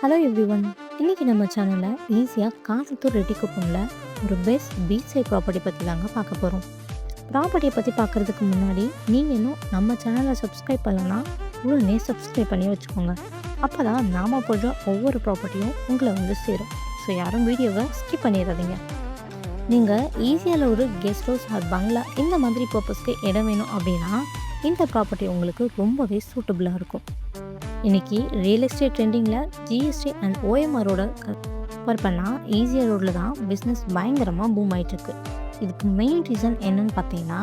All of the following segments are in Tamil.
Hello everyone. இன்னைக்கு நம்ம சேனலில் ஈஸியாக காசத்தூர் ரெட்டிக்குப்பமில் ஒரு பெஸ்ட் பீச் சைட் ப்ராப்பர்ட்டி பற்றி தாங்க பார்க்க போகிறோம். ப்ராப்பர்ட்டியை பற்றி பார்க்குறதுக்கு முன்னாடி நீங்கள் இன்னும் நம்ம சேனலை சப்ஸ்கிரைப் பண்ணலன்னா உடனே சப்ஸ்கிரைப் பண்ணி வச்சுக்கோங்க. அப்போ தான் நாம் போடுற ஒவ்வொரு ப்ராப்பர்ட்டியும் உங்களை வந்து சேரும். ஸோ யாரும் வீடியோவை ஸ்கிப் பண்ணிடாதீங்க. நீங்கள் ஈஸியாக ஒரு கெஸ்ட் ஹவுஸ் ஆர் பங்களா இந்த மாதிரி பர்பஸ்க்கு இடம் வேணும் அப்படின்னா இந்த ப்ராப்பர்ட்டி உங்களுக்கு ரொம்பவே சூட்டபுளாக இருக்கும். இன்றைக்கி ரியல் எஸ்டேட் ட்ரெண்டிங்கில் ஜிஎஸ்டி அண்ட் ஓஎம்ஆரோட கம்பேர் பண்ணால் ஈஸியாக ரோடில் தான் பிஸ்னஸ் பயங்கரமாக பூம் ஆகிட்டுருக்கு. இதுக்கு மெயின் ரீசன் என்னன்னு பார்த்தீங்கன்னா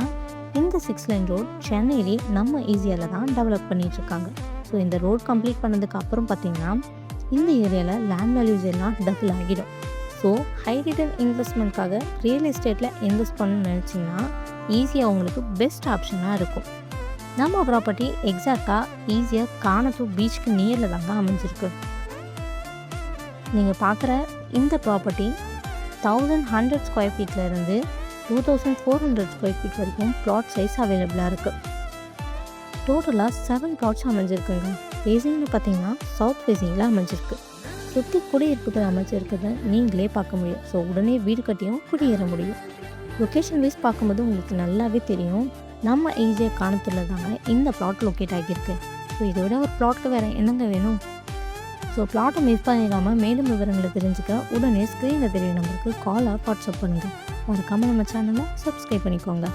இந்த 6 லைன் ரோட் சென்னையிலே நம்ம ஈஸியாவில் தான் டெவலப் பண்ணிகிட்ருக்காங்க. ஸோ இந்த ரோட் கம்ப்ளீட் பண்ணதுக்கு அப்புறம் பார்த்திங்கன்னா இந்த ஏரியாவில் லேண்ட் வேல்யூஸ் எல்லாம் டபுள் ஆகிடும். ஸோ ஹை ரிட்டர்ன் இன்வெஸ்ட்மெண்ட்காக ரியல் எஸ்டேட்டில் இன்வெஸ்ட் பண்ணணும்னு நினச்சிங்கன்னா ஈஸியாக உங்களுக்கு பெஸ்ட் ஆப்ஷனாக இருக்கும். நம்ம ப்ராப்பர்ட்டி எக்ஸாக்டாக ஈஸியாக கானத்தூர் பீச்சுக்கு நியரில் தாங்க அமைஞ்சிருக்கு. நீங்கள் பார்க்குற இந்த ப்ராப்பர்ட்டி 1100 ஸ்கொயர் ஃபீட்லேருந்து 2400 ஸ்கொயர் ஃபீட் வரைக்கும் ப்ளாட் சைஸ் அவைலபிளாக இருக்குது. டோட்டலாக 7 ப்ளாட்ஸ் அமைஞ்சிருக்குங்க. ஃபேஸிங்னு பார்த்தீங்கன்னா சவுத் ஃபேஸிங்கில் அமைஞ்சிருக்கு. சுற்றி குடியிருப்புகள் அமைச்சிருக்கிறத நீங்களே பார்க்க முடியும். ஸோ உடனே வீடு கட்டியும் குடியேற முடியும். லொக்கேஷன் வைஸ் பார்க்கும்போது உங்களுக்கு நல்லாவே தெரியும் நம்ம ஈஸியாக காணத்தில் தாங்க இந்த பிளாட் லொக்கேட் ஆகியிருக்கு. ஸோ இதை விட ஒரு பிளாட்க்கு வேறு என்னங்க வேணும்? ஸோ பிளாட்டை மிஸ் பண்ணிடாமல் மேலும் விவரங்களை தெரிஞ்சுக்க உடனே ஸ்க்ரீனில் தெரிய நம்பருக்கு காலாக வாட்ஸ்அப் பண்ணுங்கள். மறக்காமல் நம்ம சேனலை சப்ஸ்கிரைப் பண்ணிக்கோங்க.